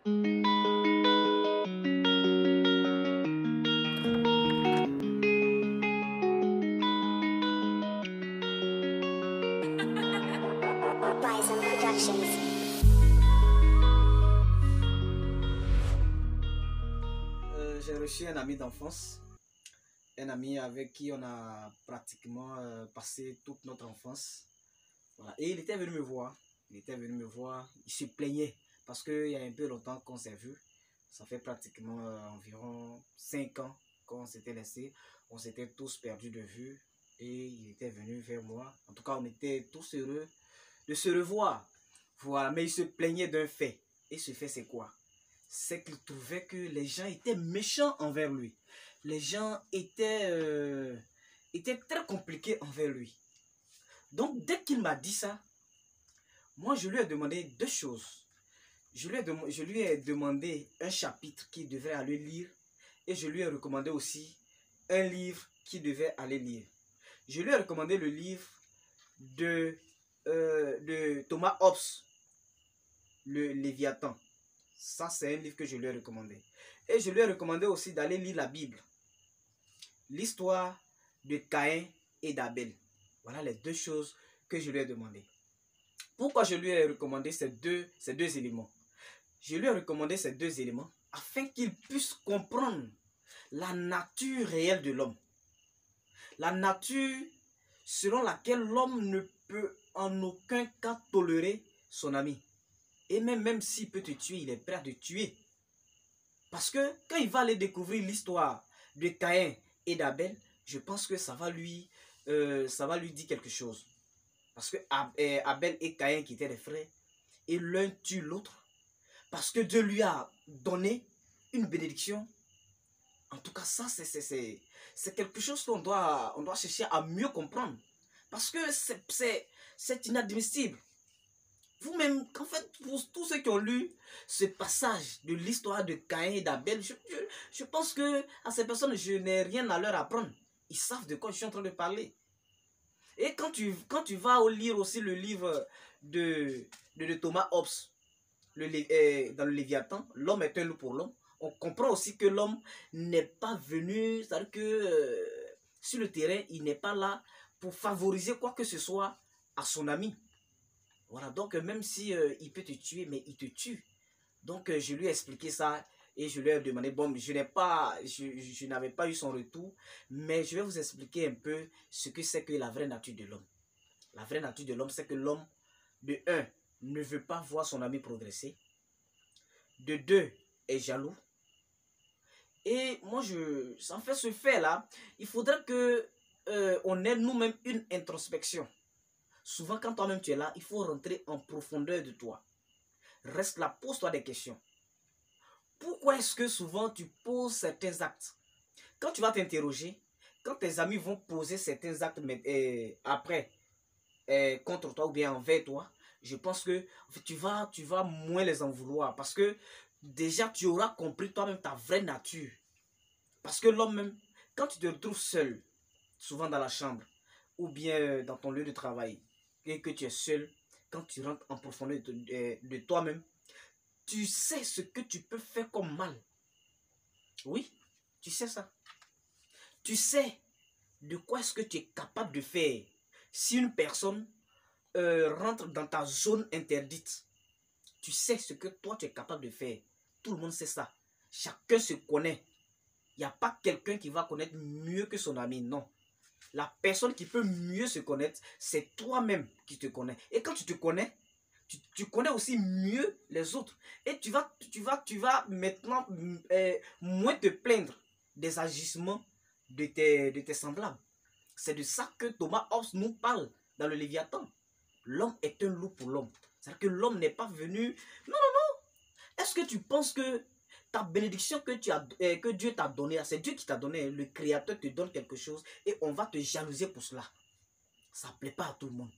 Bison Productions. J'ai reçu un ami d'enfance, un ami avec qui on a pratiquement passé toute notre enfance. Voilà. Et il était venu me voir. Il se plaignait parce qu'il y a un peu longtemps qu'on s'est vu. Ça fait pratiquement environ 5 ans qu'on s'était laissé. On s'était tous perdus de vue et il était venu vers moi. En tout cas, on était tous heureux de se revoir. Voilà, mais il se plaignait d'un fait. Et ce fait, c'est quoi? C'est qu'il trouvait que les gens étaient méchants envers lui. Les gens étaient très compliqués envers lui. Donc, dès qu'il m'a dit ça, moi, je lui ai demandé deux choses. Je lui ai demandé un chapitre qu'il devait aller lire et je lui ai recommandé aussi un livre qu'il devait aller lire. Je lui ai recommandé le livre de Thomas Hobbes, le Léviathan. Ça, c'est un livre que je lui ai recommandé. Et je lui ai recommandé aussi d'aller lire la Bible. L'histoire de Caïn et d'Abel. Voilà les deux choses que je lui ai demandé. Pourquoi je lui ai recommandé ces deux éléments? Je lui ai recommandé ces deux éléments afin qu'il puisse comprendre la nature réelle de l'homme. La nature selon laquelle l'homme ne peut en aucun cas tolérer son ami. Et même s'il peut te tuer, il est prêt à te tuer. Parce que quand il va aller découvrir l'histoire de Caïn et d'Abel, je pense que ça va lui dire quelque chose. Parce que Abel et Caïn qui étaient des frères, et l'un tue l'autre. Parce que Dieu lui a donné une bénédiction. En tout cas, ça, c'est quelque chose qu'on doit chercher à mieux comprendre. Parce que c'est inadmissible. Vous-même, en fait, pour tous ceux qui ont lu ce passage de l'histoire de Caïn et d'Abel, je pense que à ces personnes, je n'ai rien à leur apprendre. Ils savent de quoi je suis en train de parler. Et quand tu vas lire aussi le livre de Thomas Hobbes, dans le Léviathan, l'homme est un loup pour l'homme. On comprend aussi que l'homme n'est pas venu, c'est-à-dire que sur le terrain, il n'est pas là pour favoriser quoi que ce soit à son ami. Voilà, donc même si il peut te tuer, mais il te tue. Donc je lui ai expliqué ça et je lui ai demandé, bon, je n'avais pas eu son retour, mais je vais vous expliquer un peu ce que c'est que la vraie nature de l'homme. La vraie nature de l'homme, c'est que l'homme, de un, ne veut pas voir son ami progresser. De deux, est jaloux. Et moi, en fait, ce fait-là, il faudrait que on ait nous-mêmes une introspection. Souvent, quand toi-même tu es là, il faut rentrer en profondeur de toi. Reste là, pose-toi des questions. Pourquoi est-ce que souvent tu poses certains actes? Quand tu vas t'interroger, quand tes amis vont poser certains actes après contre toi ou bien envers toi, je pense que en fait, tu vas moins les en vouloir parce que déjà tu auras compris toi-même ta vraie nature. Parce que l'homme même, quand tu te retrouves seul, souvent dans la chambre ou bien dans ton lieu de travail, et que tu es seul, quand tu rentres en profondeur de toi-même, tu sais ce que tu peux faire comme mal. Oui, tu sais ça. Tu sais de quoi est-ce que tu es capable de faire. Si une personne rentre dans ta zone interdite, tu sais ce que toi tu es capable de faire. Tout le monde sait ça. Chacun se connaît. Il n'y a pas quelqu'un qui va connaître mieux que son ami, non. La personne qui peut mieux se connaître, c'est toi-même qui te connais. Et quand tu te connais, tu connais aussi mieux les autres. Et tu vas maintenant moins te plaindre des agissements de tes semblables. C'est de ça que Thomas Hobbes nous parle dans le Léviathan. L'homme est un loup pour l'homme. C'est-à-dire que l'homme n'est pas venu... Non, non, non. Est-ce que tu penses que ta bénédiction que Dieu t'a donnée, c'est Dieu qui t'a donné, le Créateur te donne quelque chose et on va te jalouser pour cela? Ça ne plaît pas à tout le monde.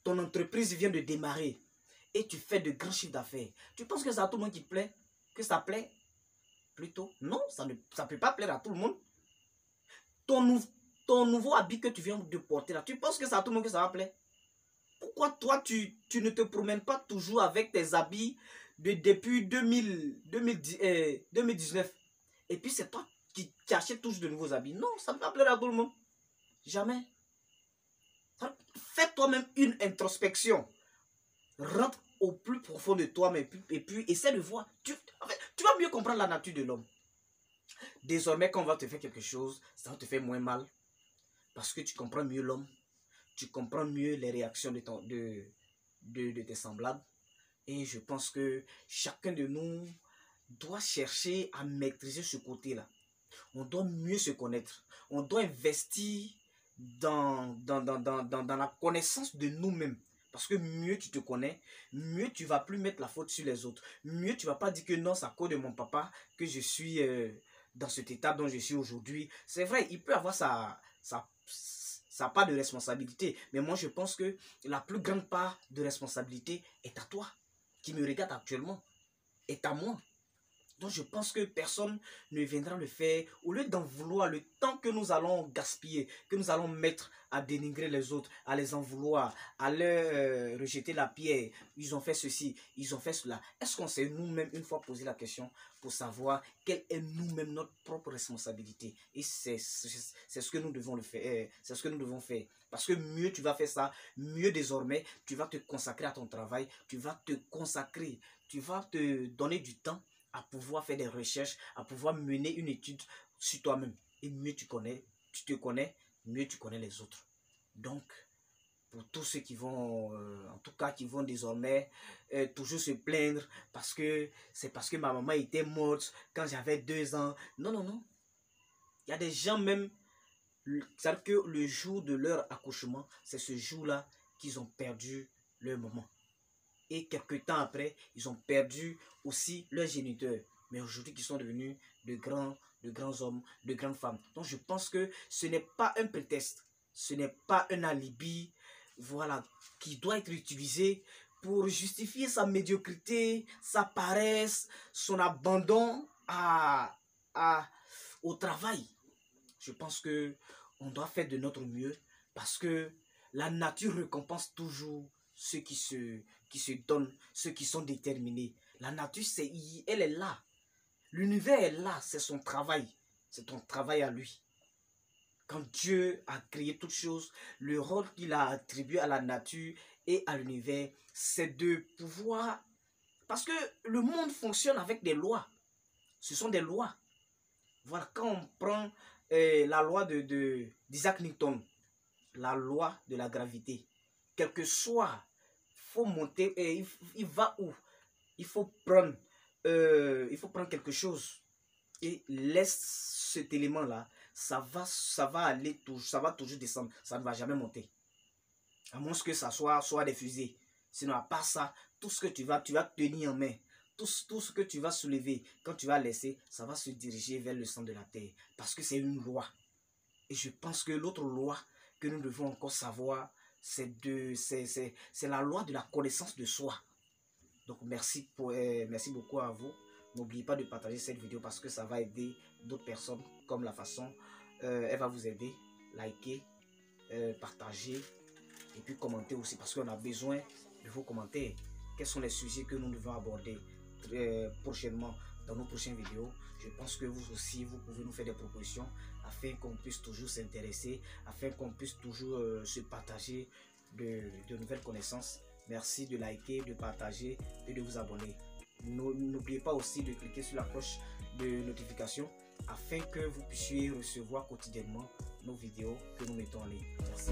Ton entreprise vient de démarrer et tu fais de grands chiffres d'affaires. Tu penses que c'est à tout le monde qui plaît? Que ça plaît? Plutôt, non, ça ne peut pas plaire à tout le monde. Ton nouveau habit que tu viens de porter là, tu penses que c'est à tout le monde que ça va plaire? Pourquoi toi, tu ne te promènes pas toujours avec tes habits depuis 2019. Et puis c'est toi qui achètes toujours de nouveaux habits. Non, ça ne va pas plaire à tout le monde. Jamais. Fais toi-même une introspection. Rentre au plus profond de toi, et puis essaie de voir. En fait, tu vas mieux comprendre la nature de l'homme. Désormais, quand on va te faire quelque chose, ça va te faire moins mal. Parce que tu comprends mieux l'homme. Tu comprends mieux les réactions de tes semblables. Et je pense que chacun de nous doit chercher à maîtriser ce côté-là. On doit mieux se connaître. On doit investir dans la connaissance de nous-mêmes. Parce que mieux tu te connais, mieux tu vas plus mettre la faute sur les autres. Mieux tu vas pas dire que non, c'est à cause de mon papa que je suis dans cet état dont je suis aujourd'hui. C'est vrai, il peut avoir sa part de responsabilité. Mais moi, je pense que la plus grande part de responsabilité est à toi, qui me regarde actuellement, est à moi. Donc je pense que personne ne viendra le faire. Au lieu d'en vouloir, le temps que nous allons gaspiller, que nous allons mettre à dénigrer les autres, à les en vouloir, à leur rejeter la pierre, ils ont fait ceci, ils ont fait cela. Est-ce qu'on s'est nous-mêmes une fois posé la question pour savoir quelle est nous-mêmes notre propre responsabilité? Et c'est ce que nous devons le faire. C'est ce que nous devons faire. Parce que mieux tu vas faire ça, mieux désormais tu vas te consacrer à ton travail, tu vas te consacrer, tu vas te donner du temps à pouvoir faire des recherches, à pouvoir mener une étude sur toi-même. Et mieux tu te connais, mieux tu connais les autres. Donc, pour tous ceux qui vont, en tout cas, qui vont désormais toujours se plaindre parce que c'est parce que ma maman était morte quand j'avais 2 ans. Non, non, non. Il y a des gens même, c'est-à-dire que le jour de leur accouchement, c'est ce jour-là qu'ils ont perdu leur maman. Et quelques temps après, ils ont perdu aussi leurs géniteurs. Mais aujourd'hui, ils sont devenus de grands hommes, de grandes femmes. Donc, je pense que ce n'est pas un prétexte. Ce n'est pas un alibi, voilà, qui doit être utilisé pour justifier sa médiocrité, sa paresse, son abandon au travail. Je pense que on doit faire de notre mieux parce que la nature récompense toujours ceux qui se donnent, ceux qui sont déterminés. La nature, elle est là. L'univers est là, c'est son travail. C'est ton travail à lui. Quand Dieu a créé toutes choses, le rôle qu'il a attribué à la nature et à l'univers, c'est de pouvoir... Parce que le monde fonctionne avec des lois. Ce sont des lois. Voilà, quand on prend la loi d'Isaac Newton, la loi de la gravité, quel que soit, faut monter, il va où? Il faut prendre quelque chose et laisse cet élément-là, ça va toujours descendre, ça ne va jamais monter. À moins que ça soit des fusées. Sinon, à part ça, tout ce que tu vas tenir en main, tout ce que tu vas soulever, quand tu vas laisser, ça va se diriger vers le centre de la terre. Parce que c'est une loi. Et je pense que l'autre loi que nous devons encore savoir, c'est la loi de la connaissance de soi. Donc merci beaucoup à vous. N'oubliez pas de partager cette vidéo parce que ça va aider d'autres personnes comme la façon elle va vous aider. Likez, partagez et puis commentez aussi parce qu'on a besoin de vos commentaires. Quels sont les sujets que nous devons aborder prochainement dans nos prochaines vidéos? Je pense que vous aussi, vous pouvez nous faire des propositions afin qu'on puisse toujours s'intéresser, afin qu'on puisse toujours se partager de nouvelles connaissances. Merci de liker, de partager et de vous abonner. N'oubliez pas aussi de cliquer sur la cloche de notification afin que vous puissiez recevoir quotidiennement nos vidéos que nous mettons en ligne. Merci.